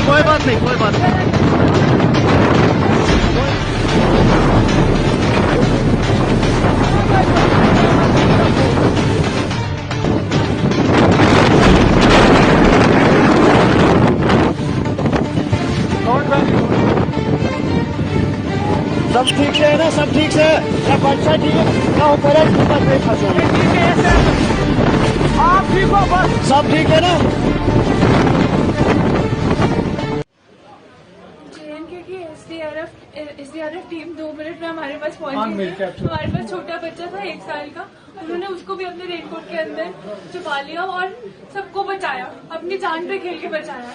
कोई बात नहीं, कोई बात नहीं। सब ठीक से है ना? सब ठीक से है ना? बच्चा ठीक है ना? ऊपर है, आप ठीक हो? बस सब ठीक है ना? एसडीआरएफ टीम 2 मिनट में हमारे पास पहुंची थी। हमारे पास छोटा बच्चा था 1 साल का, उन्होंने उसको भी अपने रेनकोट के अंदर छुपा लिया और सबको बचाया, अपनी जान पे खेल के बचाया।